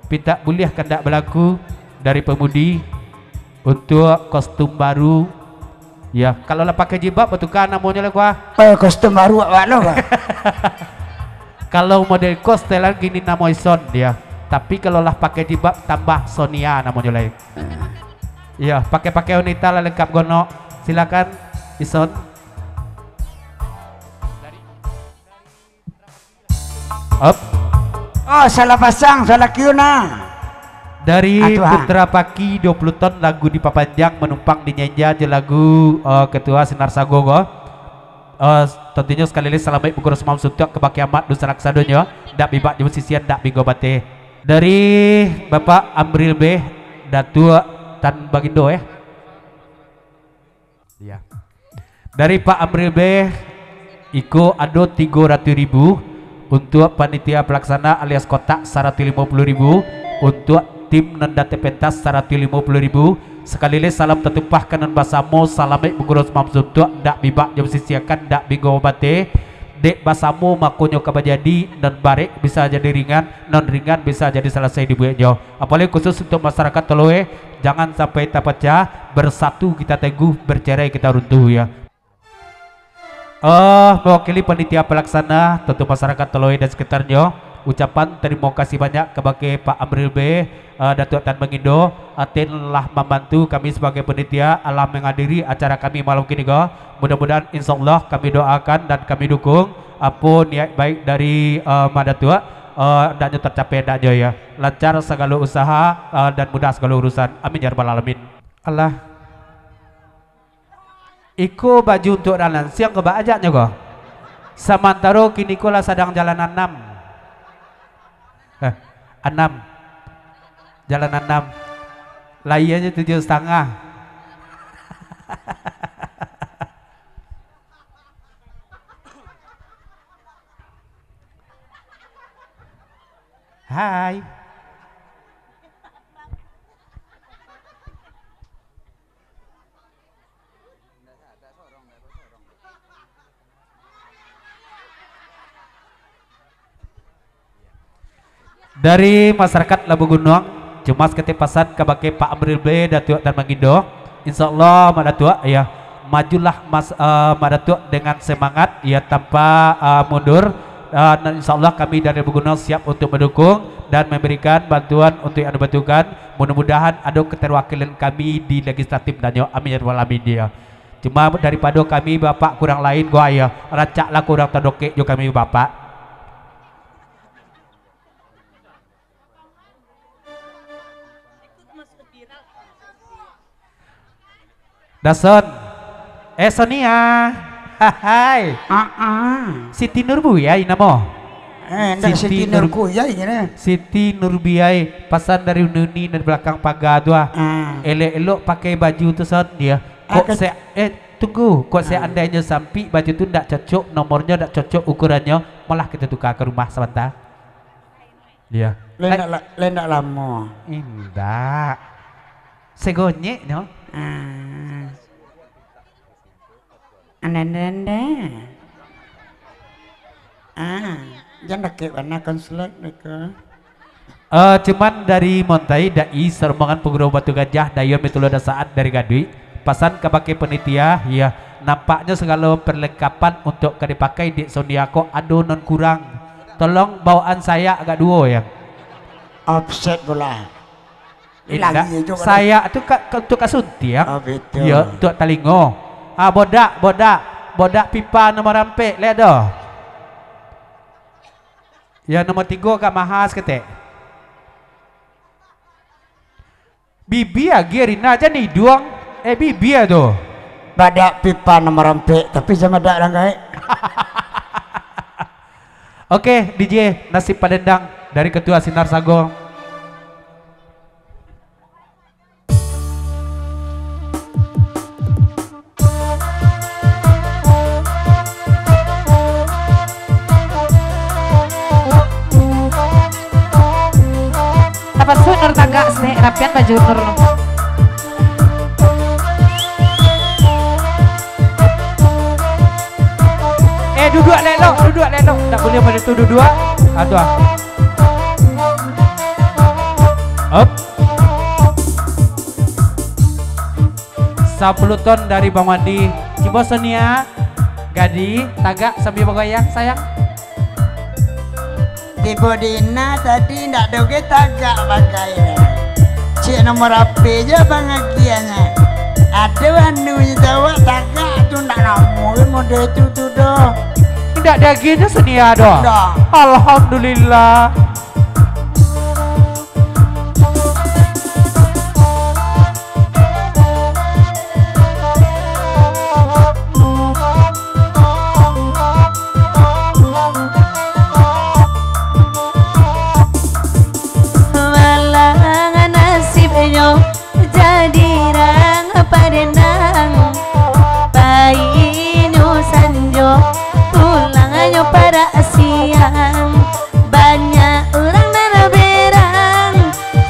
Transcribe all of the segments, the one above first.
Pinta boleh kendak berlaku dari pemudi untuk kostum baru. Ya, kalau lah pakai jilbab bertukar namanya lah kuah. Kostum baru apa lo? Kalau model kostum gini namanya Son dia. Tapi kalau lah pakai jilbab tambah Sonia namanya lain. Ya, pakai wanita lah lengkap gonok. Silakan Ison. Up. Oh, salah pasang, salah kiuna. Dari Putra Paki 20 ton lagu di Papanjang menumpang di Nyenja je lagu Ketua Sinar Sagogo. Tentunya sekali lagi salam baik pukul semam suntuk ke Bakiamat Dusa Laksadonyo dak bibak jemu sisian dak bigo bate. Dari Bapak Amril B Datua Tan Bagindo ya. Dari Pak Amril B Iko ado 300.000 untuk panitia pelaksana alias kotak 150.000 untuk tim nandate pentas 150.000. Sekali lagi salam tertumpah kanan basamo salam baik pengurus mamsuntuk dak bibak jam sisiakan dak bigo bate dek basamo makonyo kabajadi dan barek bisa jadi ringan non ringan bisa jadi selesai dibuatnya. Apalagi khusus untuk masyarakat Toloe jangan sampai terpecah, bersatu kita teguh, bercerai kita runtuh ya. Mewakili panitia pelaksana tentu masyarakat Toloe dan sekitarnya ucapan terima kasih banyak kepada Pak Amril B Datuk Tan Mengindo telah membantu kami sebagai panitia alam menghadiri acara kami malam kini go. Mudah-mudahan insyaallah kami doakan dan kami dukung apa niat baik dari Madatua dan tercapai daknya ya. Lancar segala usaha dan mudah segala urusan. Amin ya rabbal alamin. Allah. Iko baju untuk jalan siang ke ajaknya kok. Samantaro kini kola sedang jalan 6. 6 jalan 6 layarnya 7,5. Hai dari masyarakat Labu Gunung Cemas Ketepasan kabake Pak Amril B Datuk dan Mangindo. Insyaallah Madatua ya majulah Madatua dengan semangat ya tanpa mundur dan insyaallah kami dari Labu Gunung siap untuk mendukung dan memberikan bantuan untuk yang dibutuhkan. Mudah-mudahan ada keterwakilan kami di legislatif dan amin ya rabbal alamin dia. Cuma daripada kami Bapak kurang lain gua ya racaklah kurang terdoke jo kami Bapak. Dason, Sonia, hai, Siti Nurbuyai namo, Siti Nurbuyai ini, Siti Nurbuyai pasan dari Nuni dari belakang pagar tua, elok pakai baju tu son dia, kok saya tunggu, kok saya andainya sampai baju tu tidak cocok, nomornya tidak cocok ukurannya, malah kita tukar ke rumah sebentar, dia, lena lama, indah, segonyek no. Ananda jangan pakai warna konsulat mereka. Cuman dari Montai dai sermongan pengguna Batu Gajah dayo mitulo saat dari Gadui pasan kepakai penitia ya nampaknya segala perlengkapan untuk dipakai di Soniako ado non kurang. Tolong bawaan saya agak duo ya. Offset bola. Saya itu untuk kasunti ya. Oh, betul. Ya untuk talingo. Bodak pipa nomor rampe lihat dah. Ya nomor 3 Kak Mahas kete. Bibi ya Gerina aja nih duang. Bibi ya tuh. Badak pipa nomor rampe tapi sama dak rangkai. Oke, DJ Nasib Padendang dari Ketua Sinar Sago. Dapat sunur tangga sih rapian baju nur. Duduk lelok, tak boleh pada tu duduk. Aduh. Hop. 10 ton dari Bang Wandi. Cibo Sonia, Gadi, Tagak sambil bergoyang sayang. Tibo Dina tadi ndak doge tagak pakai. Cik nomor HP aja pengakiannya. Ada anu jawa tagak tu ndak namu model itu tuh doh. Tidak dagingnya Sonia doh. Dah. Alhamdulillah. Jadi rang padenang Painu sanjo Pulanganyo pada siang Banyak orang nana berang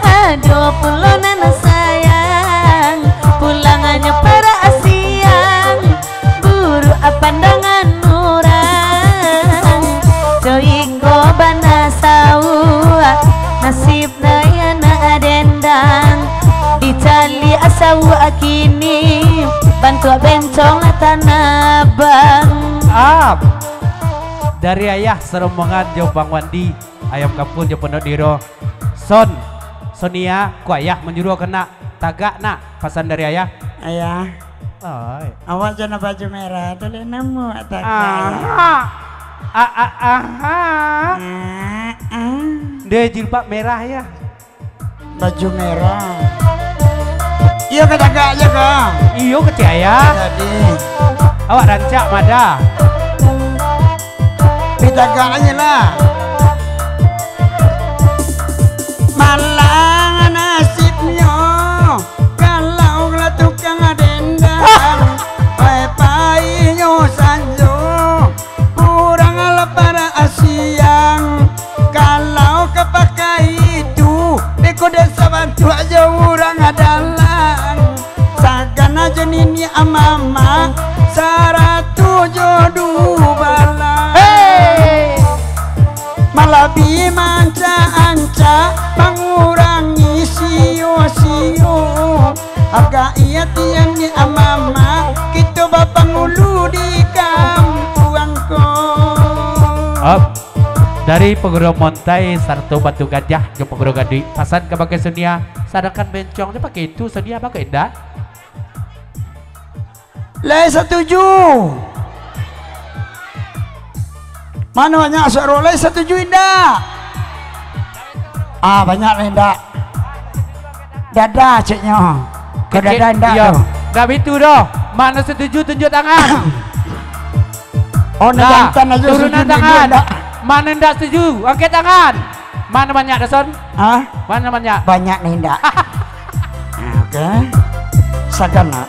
Aduh pulo nana sayang Pulanganyo pada siang Buru pandangan orang Joiko bana sawa Nasib daya na dendang Dicali asawa kini bantu bencong tanah bang. Dari ayah serombongan jauh Bang Wandi ayam kampung jauh Pondok Diro. Sonia ku ayah menyuruh kena tagak nak pasan dari ayah. Ayah, Ay. awak jangan baju merah tu le nemu tagak. Dia jilbab merah ya. Baju merah. Iya ke tagak aja kah? Iyo kecil ayah. Jadi Awak rancak mada. tagak aja lah. Malang nasibnya kalau lah tukang dendam. Painyo sanjo kurang lah para asiang. Kalau kepakai itu beko desa bantu aja orang adalan. Sagan aja nini amama saratu jodoh bala. Malabi manca-anca mengurangi sio-sio. Agak iya tiang ni amama kita bapak ngulu di kampungku. Dari Pegoro Montai Sarto Batu Gajah ke Pegoro Gadi pasan ke pakai Sonia sadangkan bencong dia pakai itu Sonia pakai enggak? Lai setuju. Mana banyak suara lai setuju indah? Banyak indah. Dada ceknya. Ke dada indah tu. Dah itu doh. Mana setuju tunjuk tangan. Oh nak jantan aja turunan tangan. Mana ndak setuju? Angkat tangan. Mana banyak Dason? Mana banyak? Banyak nih indah. Oke. Sagan nak.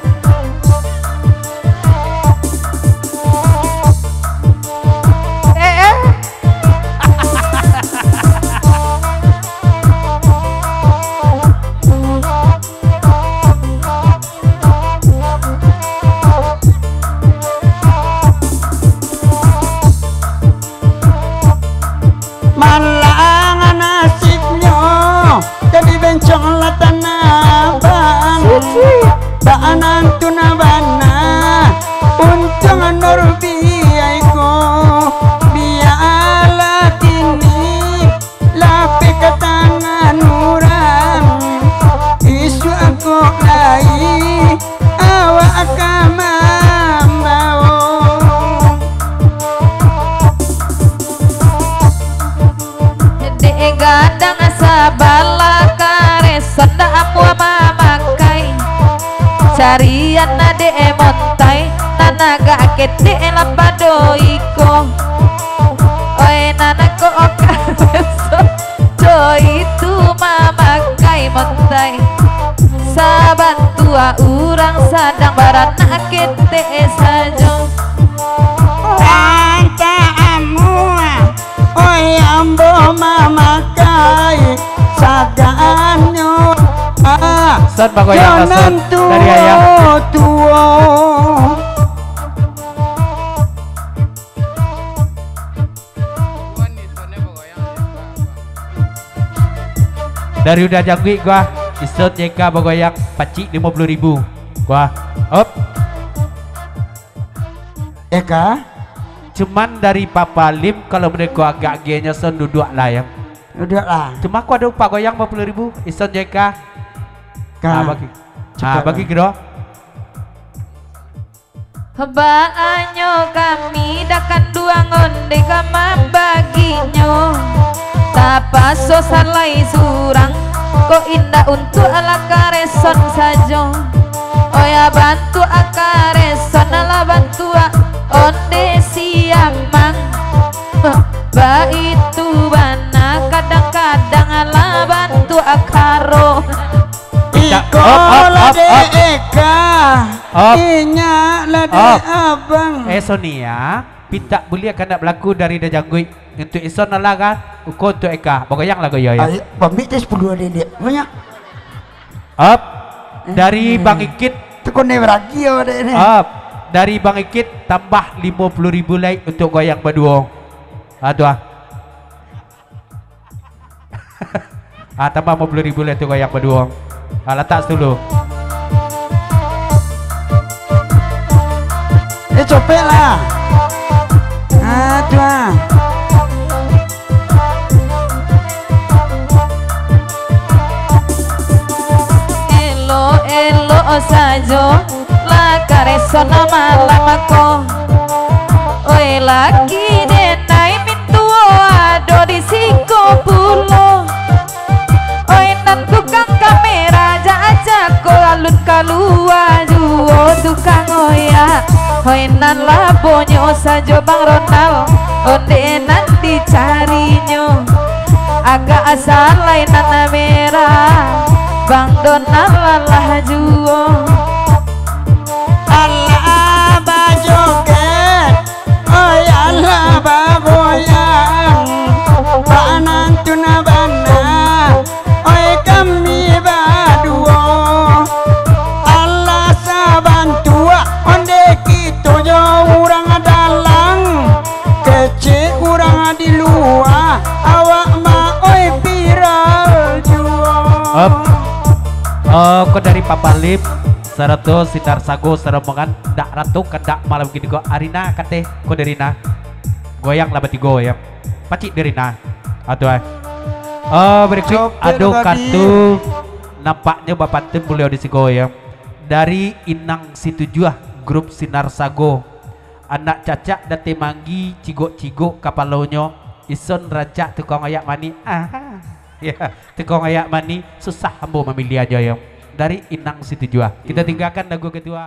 Malang nasibnya jadi bencong lah tanah bang. Baanan tunabana untung nur biayko biala kini lape ke tangan orang. Isu aku lai awak akan membawa. Gadang asabala kare senda aku mamakai carian nade montai nanaga kete lapado iko oe nanako okareso jo itu mamakai montai saban tua urang sadang barana kete sajo ambo mamakai sagaanyo Son bagoyang Dason dari ayah. Tua Dari udah jangwi gua ison JK bagoyang pacik 50.000 gua up. Eka Cuman dari Papa Lim kalau mereka agak genya son duduk lah ya. udah lah Cuma aku ada upah goyang 50.000 ison JK. Bagi. Bagi kira. Baanyo kami dakan dua ngonde kama baginyo Tapaso salai surang Ko indah untuk ala kareson sajo Oya bantu akareson ala bantu onde siamang Ba itu bana kadang-kadang ala bantu akaro Iko lade Eka Inya lade abang Sonia Pita boleh akan nak berlaku dari dah janggui untuk ison lah kan uko untuk Eka bagoyang lah goyo ya pamit 10 adik banyak up dari Bang Ikit tukun beragi ya ini up dari Bang Ikit tambah 50.000 lagi untuk goyang berdua aduh tambah 50.000 lagi untuk goyang berdua letak dulu copek lah aduh elo sajo la karesona malam ako oi lagi denai mintuo ado di siko pulo oi nan tukang kamera aja ko alun kalua juo tukang oya oi nan labonyo sajo Bang Ronald onde nan dicarinya agak asal lain nan merah Bang Donald lah juo Allah bajoget oi Allah bagoyang banan tuna bana oi kami baduo Allah sabantua onde kita jo urang dalang kecil urang di luar awak ma oi viral juo kau dari Papa Lip Sarato Sinar Sago Saramongan dak ratu kedak malam gini kok Arina kate kau dari na goyang lah bati goyang pacik dari na aduh berikut aduh kartu nampaknya bapak tim beliau di goyang dari Inang Situjuah grup Sinar Sago anak cacak date manggi cigok-cigok kapalonyo ison raja tukang ayak mani ya tukang ayak mani susah ambo memilih aja yang dari Inang Situjuah kita tinggalkan lagu kedua